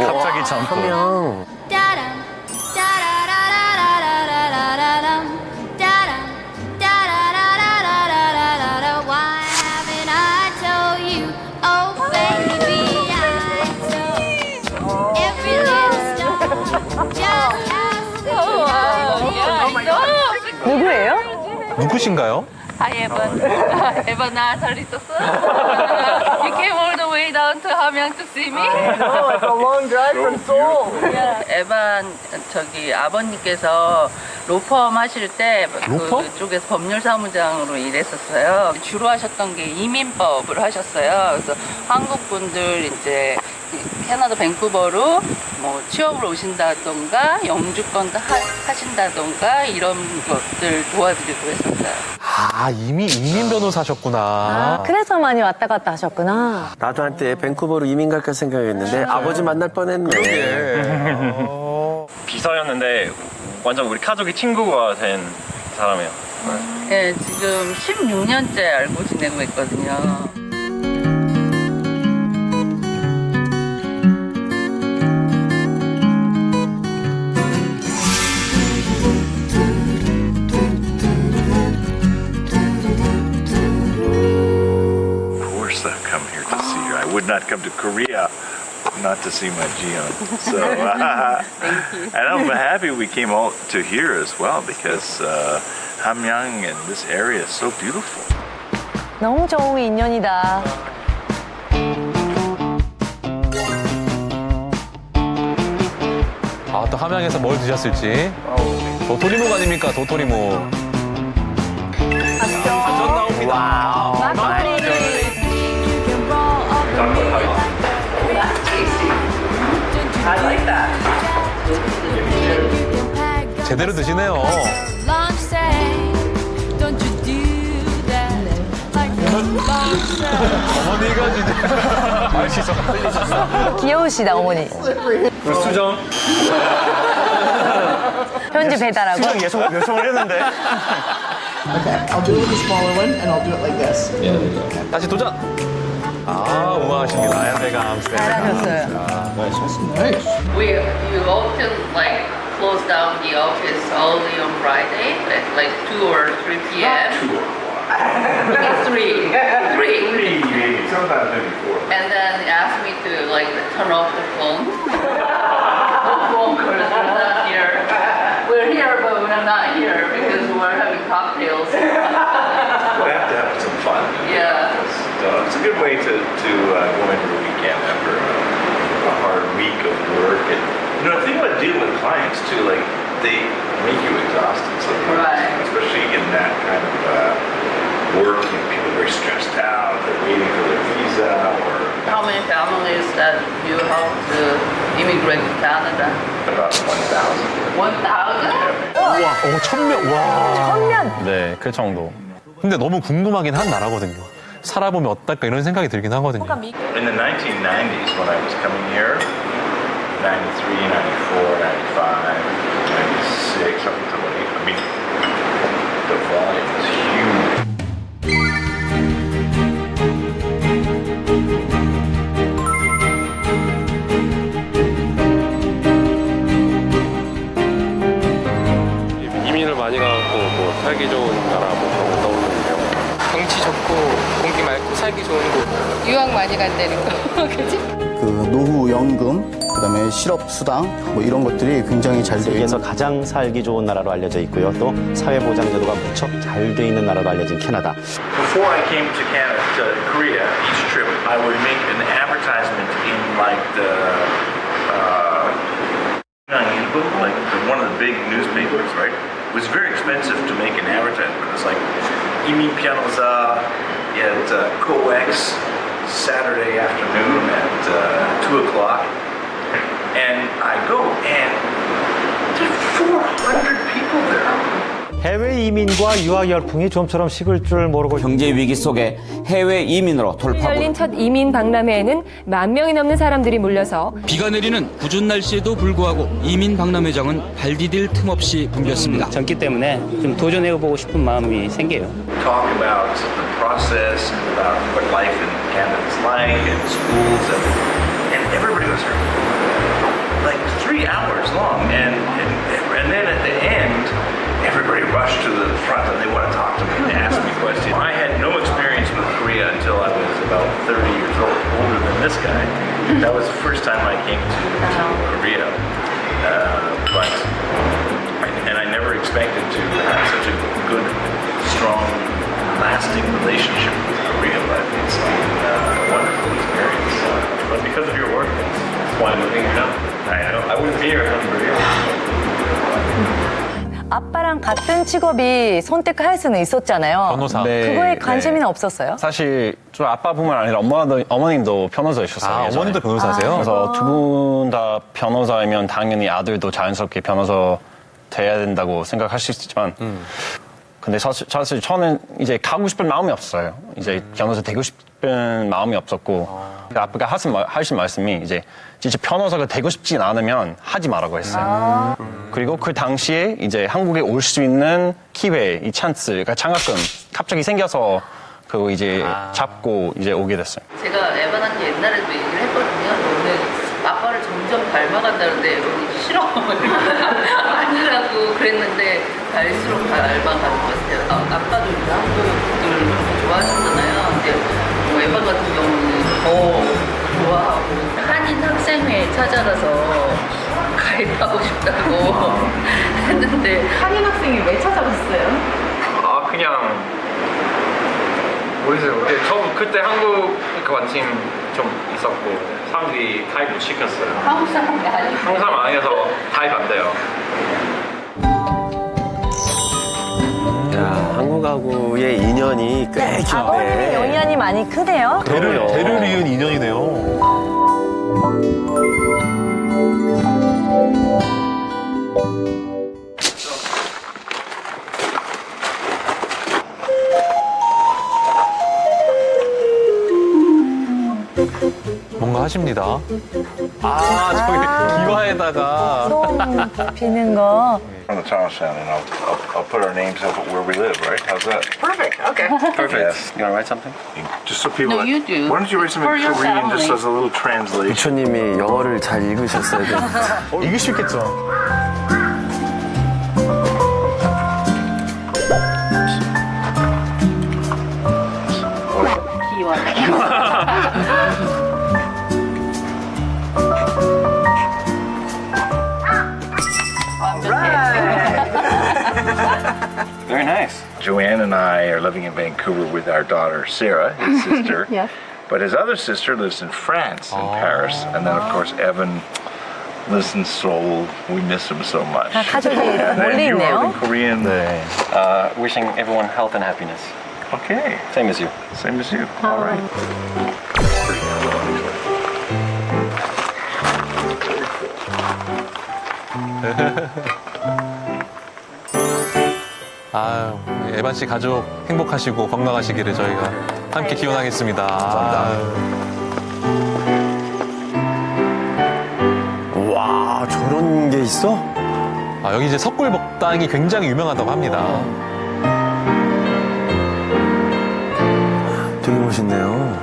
갑자기 점프. 함양. 따람, 따라라라라라라라라람, 따람, 따라라라라라라라라. Why haven't I told you? Oh, baby, I told every little star just has to 누구예요? 누구신가요? Hi, Evan. Evan, 잘 있었어? You came all the way down to 함양 to see me? No, it's a long drive from Seoul. 에반 저기 아버님께서 로펌 하실 때 로펌? 그쪽에서 법률사무장으로 일했었어요. 주로 하셨던 게 이민법을 하셨어요. 그래서 한국 분들 이제 캐나다 밴쿠버로 뭐 취업을 오신다던가 영주권 하신다던가 이런 것들 도와드리고 했었어요. 아, 이민 변호사셨구나. 그래서 많이 왔다 갔다 하셨구나. 나도 한때 밴쿠버로 이민 갈까 생각했는데 아버지 만날 뻔했네. 비서였는데 완전 우리 가족이 친구가 된 사람이에요. 네, 지금 16년째 알고 지내고 있거든요. Of course I've come here to see her. I would not come to Korea not to see my Jiyeon. So, and I'm happy we came out to here as well because Hamyang and this area is so beautiful. 너무 좋은 인연이다. 아, 또 함양에서 뭘 드셨을지. 도토리묵 아닙니까, 도토리묵. 가전 나옵니다. 제대로 드시네요. Lunch say, don't you do that like lunch say. 어머니가 진짜 맛있어. 귀여우시다, 어머니. 수정. 편지 배달하고. 요청을 했는데. Okay, I'll do it with a smaller one, and I'll do it like this. 다시 도전. 아, 우아하십니다. 대감. 잘하셨어요. Nice. You often like close down the office only on Friday at like 2 or 3 p.m. It's 3. 3. Maybe, sometimes maybe 4. And then ask me to like turn off the phone. The phone calls, we're not here. We're here, but we're not here because we're having cocktails. We have to have some fun. Yeah. It's a good way to go into the weekend after a hard week of work. And the thing about dealing with clients too, like they make you exhausted sometimes, Right. especially in that kind of work. People are very stressed out. They're waiting for their visa or How many families that you help to immigrate to Canada? about 1,000. 1,000? 와, 1,000명. 와. 천면. 네, 그 정도. 근데 너무 궁금하긴 한 나라거든요. 살아보면 어떨까 이런 생각이 들긴 하거든요. In the 1990s, when I was coming here, 93, 94, 95, 96, up until I mean, the volume was huge. 이민을 많이 가고 뭐 살기 좋은 나라 뭐 그런 거 떠오르는데요. 경치 좋고 공기 맑고 살기 좋은 곳. 유학 많이 간다는 거, 그치? 그 노후 연금, 그다음에 실업 수당 뭐 이런 것들이 굉장히 잘 되어 세계에서 있는. 가장 살기 좋은 나라로 알려져 있고요. 또 사회보장 제도가 무척 잘 돼 있는 나라로 알려진 캐나다. Before I came to Canada, to Korea, each trip, I would make an advertisement in like the like one of the big newspapers, right? It was very expensive to make an advertisement. It's like Imin Pianoza at COEX Saturday afternoon at 2 o'clock. And I go and there's 400 people there. 해외 이민과 유학 열풍이 좀처럼 식을 줄 모르고 경제 위기 속에 해외 이민으로 돌파구. 열린 첫 이민 박람회에는 10,000명이 넘는 사람들이 몰려서 비가 내리는 궂은 날씨에도 불구하고 이민 박람회장은 발 디딜 틈 없이 붐볐습니다. 젊기 때문에 좀 도전해보고 싶은 마음이 생겨요. Talk about the process and about what life in Canada is like and schools and everybody was here. like 3 hours long, and then at the end, everybody rushed to the front and they want to talk to me and ask me questions. I had no experience with Korea until I was about 30 years old, older than this guy. That was the first time I came to Korea, and I never expected to have such a good, strong, lasting relationship with Korea, but it's been a wonderful experience. But because of your work, that's why I'm living here now. I wouldn't be here if not for you. 아빠랑 같은 직업이 선택할 수는 있었잖아요. 변호사. 그거에 관심이는 없었어요? 사실 저 아빠뿐만 아니라 어머님도 변호사이셨어요. 아, 예전에. 어머님도 변호사세요? 그래서 두 분 다 변호사이면 당연히 아들도 자연스럽게 변호사 돼야 된다고 생각할 수 있지만 근데 사실 저는 이제 가고 싶은 마음이 없어요. 이제 변호사 되고 싶은 마음이 없었고 아빠가 하신 말씀이 이제 진짜 변호사가 되고 싶진 않으면 하지 말라고 했어요. 그리고 그 당시에 이제 한국에 올 수 있는 기회, 이 찬스, 그러니까 장학금 갑자기 생겨서 그거 이제 잡고 이제 오게 됐어요. 제가 에반한테 옛날에도 얘기를 했거든요. 너는 아빠를 점점 닮아간다는데 여기 싫어. 아니라고 그랬는데 갈수록 닮아가는 것 같아요. 아빠도 이제 한국을 좋아하셨잖아요. 근데 뭐 에반 같은 경우는 더 좋아하고 한인 학생회 찾아가서 가입하고 싶다고 했는데 한인 학생이 왜 찾아갔어요? 아 그냥 모르겠어요. 처음 그때 한국 관심 좀 있었고 사람들이 가입 시켰어요. 한국 사람이 아니고 한국 사람 아니어서 가입 안 돼요. 야, 한국하고의 인연이 꽤 깊네. 아버님의 영향이 많이 크네요. 대를 이은 인연이네요. 뭔가 하십니다. 아, 저기 기와에다가 소음 비는 거. From the Thomastown, and I'll put our names up where we live, right? How's that? Perfect. Okay. Perfect. Yes. You wanna write something? Just so people. No, you do. Why don't you write something For in your Korean just family. as a little translation? 부처님이 영어를 잘 읽으셨어야 돼. 이길 수 있겠죠. Very nice. Joanne and I are living in Vancouver with our daughter Sarah, his sister. Yes. But his other sister lives in France, in Paris, and then of course Evan lives in Seoul. We miss him so much. 다 가족이 And then 몰려 you are 있네요. the Korean. 네. Wishing everyone health and happiness. Okay, Same as you. same as you. All right. Pretty cool, 아유, 에반 씨 가족 행복하시고 건강하시기를 저희가 함께 기원하겠습니다. 와, 저런 게 있어? 아, 여기 이제 석굴 먹당이 굉장히 유명하다고 합니다. 되게 멋있네요.